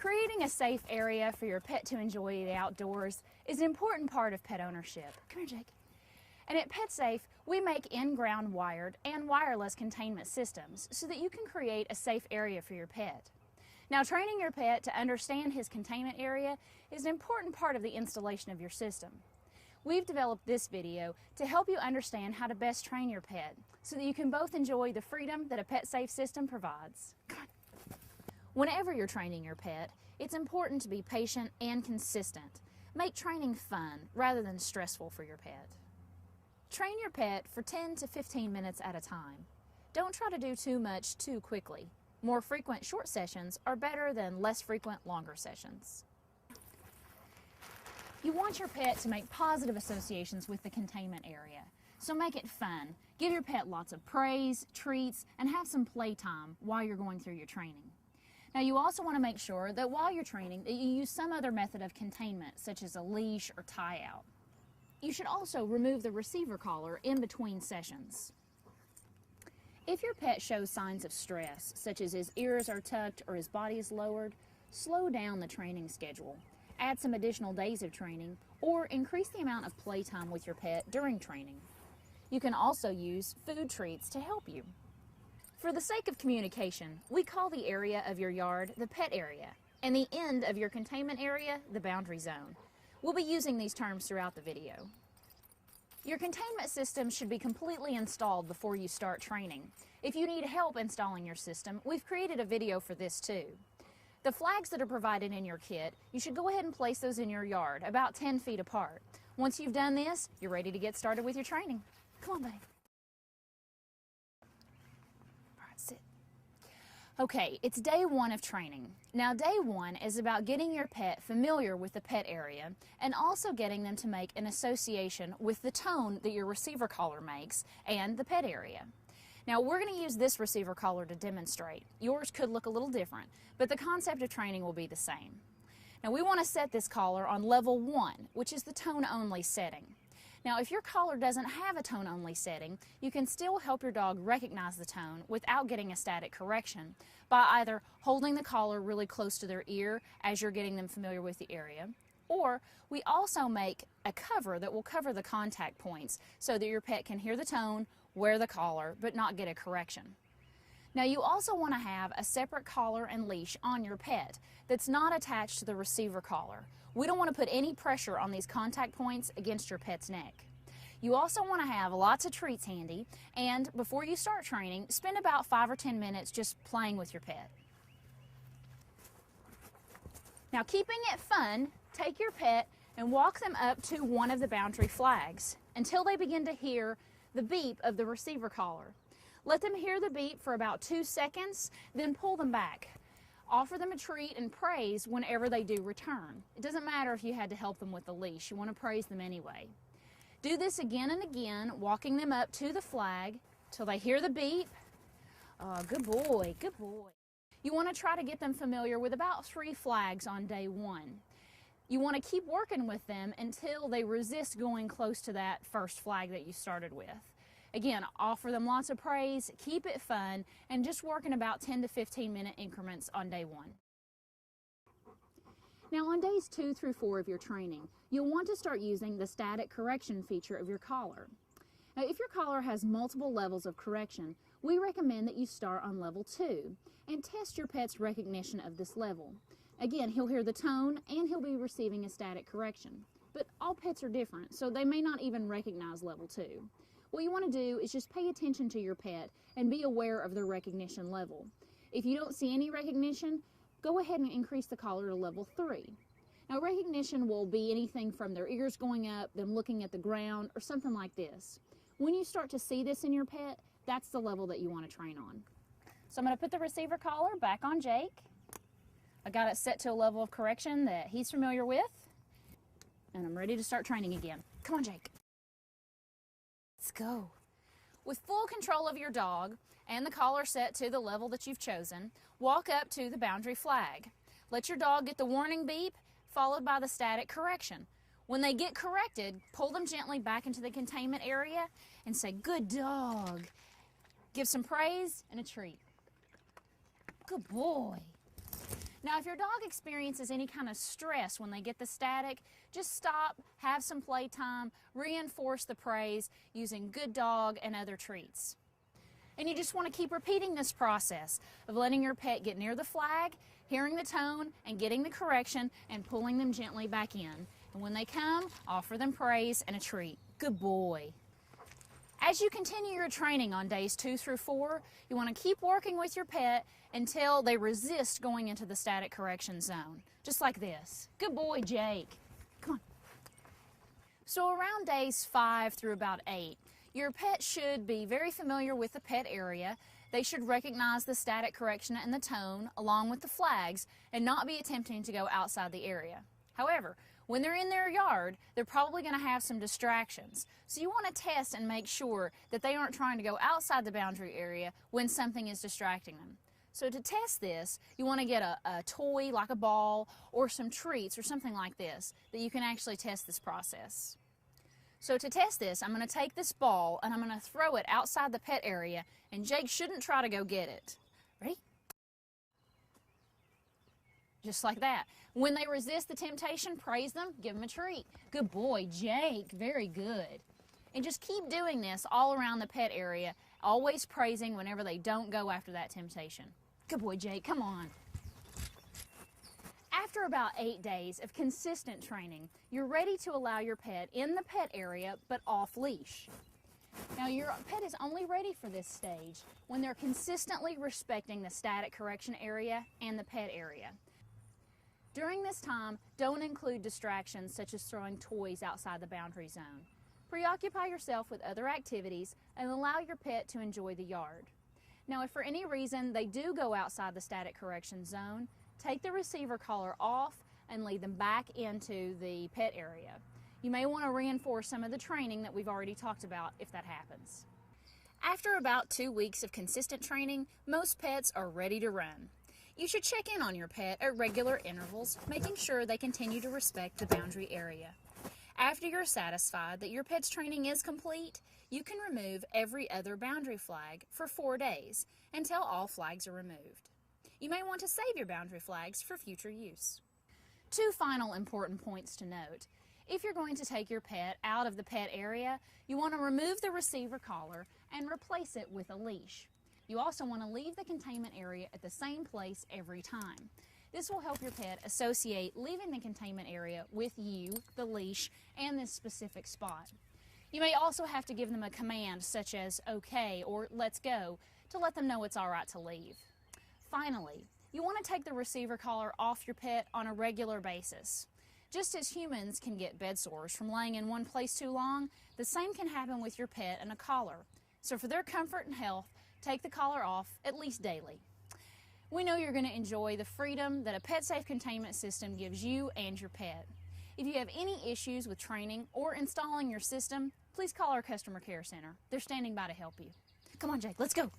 Creating a safe area for your pet to enjoy the outdoors is an important part of pet ownership. Come here, Jake. And at PetSafe, we make in-ground wired and wireless containment systems so that you can create a safe area for your pet. Now, training your pet to understand his containment area is an important part of the installation of your system. We've developed this video to help you understand how to best train your pet so that you can both enjoy the freedom that a PetSafe system provides. Come on. Whenever you're training your pet, it's important to be patient and consistent. Make training fun rather than stressful for your pet. Train your pet for 10 to 15 minutes at a time. Don't try to do too much too quickly. More frequent short sessions are better than less frequent longer sessions. You want your pet to make positive associations with the containment area, so make it fun. Give your pet lots of praise, treats, and have some playtime while you're going through your training. Now, you also want to make sure that while you're training that you use some other method of containment, such as a leash or tie-out. You should also remove the receiver collar in between sessions. If your pet shows signs of stress, such as his ears are tucked or his body is lowered, slow down the training schedule. Add some additional days of training, or increase the amount of playtime with your pet during training. You can also use food treats to help you. For the sake of communication, we call the area of your yard the pet area, and the end of your containment area the boundary zone. We'll be using these terms throughout the video. Your containment system should be completely installed before you start training. If you need help installing your system, we've created a video for this too. The flags that are provided in your kit, you should go ahead and place those in your yard, about 10 feet apart. Once you've done this, you're ready to get started with your training. Come on, buddy. Sit. Okay, it's day one of training. Now, day one is about getting your pet familiar with the pet area and also getting them to make an association with the tone that your receiver collar makes and the pet area. Now, we're going to use this receiver collar to demonstrate. Yours could look a little different, but the concept of training will be the same. Now, we want to set this collar on level 1, which is the tone-only setting. Now, if your collar doesn't have a tone-only setting, you can still help your dog recognize the tone without getting a static correction by either holding the collar really close to their ear as you're getting them familiar with the area, or we also make a cover that will cover the contact points so that your pet can hear the tone, wear the collar, but not get a correction. Now, you also want to have a separate collar and leash on your pet that's not attached to the receiver collar. We don't want to put any pressure on these contact points against your pet's neck. You also want to have lots of treats handy, and before you start training, spend about 5 or 10 minutes just playing with your pet. Now, keeping it fun, take your pet and walk them up to one of the boundary flags until they begin to hear the beep of the receiver collar. Let them hear the beep for about 2 seconds, then pull them back. Offer them a treat and praise whenever they do return. It doesn't matter if you had to help them with the leash. You want to praise them anyway. Do this again and again, walking them up to the flag till they hear the beep. Oh, good boy, good boy. You want to try to get them familiar with about 3 flags on day 1. You want to keep working with them until they resist going close to that first flag that you started with. Again, offer them lots of praise, keep it fun, and just work in about 10 to 15 minute increments on day 1. Now, on days 2 through 4 of your training, you'll want to start using the static correction feature of your collar. Now, if your collar has multiple levels of correction, we recommend that you start on level 2 and test your pet's recognition of this level. Again, he'll hear the tone and he'll be receiving a static correction. But all pets are different, so they may not even recognize level 2. What you want to do is just pay attention to your pet and be aware of their recognition level. If you don't see any recognition, go ahead and increase the collar to level 3. Now, recognition will be anything from their ears going up, them looking at the ground, or something like this. When you start to see this in your pet, that's the level that you want to train on. So I'm going to put the receiver collar back on Jake. I got it set to a level of correction that he's familiar with, and I'm ready to start training again. Come on, Jake. Let's go. With full control of your dog and the collar set to the level that you've chosen, walk up to the boundary flag. Let your dog get the warning beep, followed by the static correction. When they get corrected, pull them gently back into the containment area and say, "Good dog." Give some praise and a treat. Good boy. Now, if your dog experiences any kind of stress when they get the static, just stop, have some playtime, reinforce the praise using good dog and other treats. And you just want to keep repeating this process of letting your pet get near the flag, hearing the tone, and getting the correction, and pulling them gently back in. And when they come, offer them praise and a treat. Good boy. As you continue your training on days 2 through 4, you want to keep working with your pet until they resist going into the static correction zone. Just like this. Good boy, Jake. Come on. So around days 5 through about 8, your pet should be very familiar with the pet area. They should recognize the static correction and the tone along with the flags and not be attempting to go outside the area. However, when they're in their yard, they're probably going to have some distractions. So you want to test and make sure that they aren't trying to go outside the boundary area when something is distracting them. So to test this, you want to get a toy like a ball or some treats or something like this that you can actually test this process. So to test this, I'm going to take this ball and I'm going to throw it outside the pet area, and Jake shouldn't try to go get it. Ready? Just like that. When they resist the temptation, praise them, give them a treat. Good boy, Jake. Very good. And just keep doing this all around the pet area, always praising whenever they don't go after that temptation. Good boy, Jake. Come on. After about 8 days of consistent training, you're ready to allow your pet in the pet area but off leash. Now, your pet is only ready for this stage when they're consistently respecting the static correction area and the pet area. During this time, don't include distractions such as throwing toys outside the boundary zone. Preoccupy yourself with other activities and allow your pet to enjoy the yard. Now, if for any reason they do go outside the static correction zone, take the receiver collar off and lead them back into the pet area. You may want to reinforce some of the training that we've already talked about if that happens. After about 2 weeks of consistent training, most pets are ready to run. You should check in on your pet at regular intervals, making sure they continue to respect the boundary area. After you're satisfied that your pet's training is complete, you can remove every other boundary flag for 4 days until all flags are removed. You may want to save your boundary flags for future use. 2 final important points to note. If you're going to take your pet out of the pet area, you want to remove the receiver collar and replace it with a leash. You also want to leave the containment area at the same place every time. This will help your pet associate leaving the containment area with you, the leash, and this specific spot. You may also have to give them a command such as okay or let's go to let them know it's all right to leave. Finally, you want to take the receiver collar off your pet on a regular basis. Just as humans can get bed sores from laying in one place too long, the same can happen with your pet and a collar. So for their comfort and health, take the collar off at least daily. We know you're going to enjoy the freedom that a PetSafe containment system gives you and your pet. If you have any issues with training or installing your system, please call our customer care center. They're standing by to help you. Come on, Jake, let's go.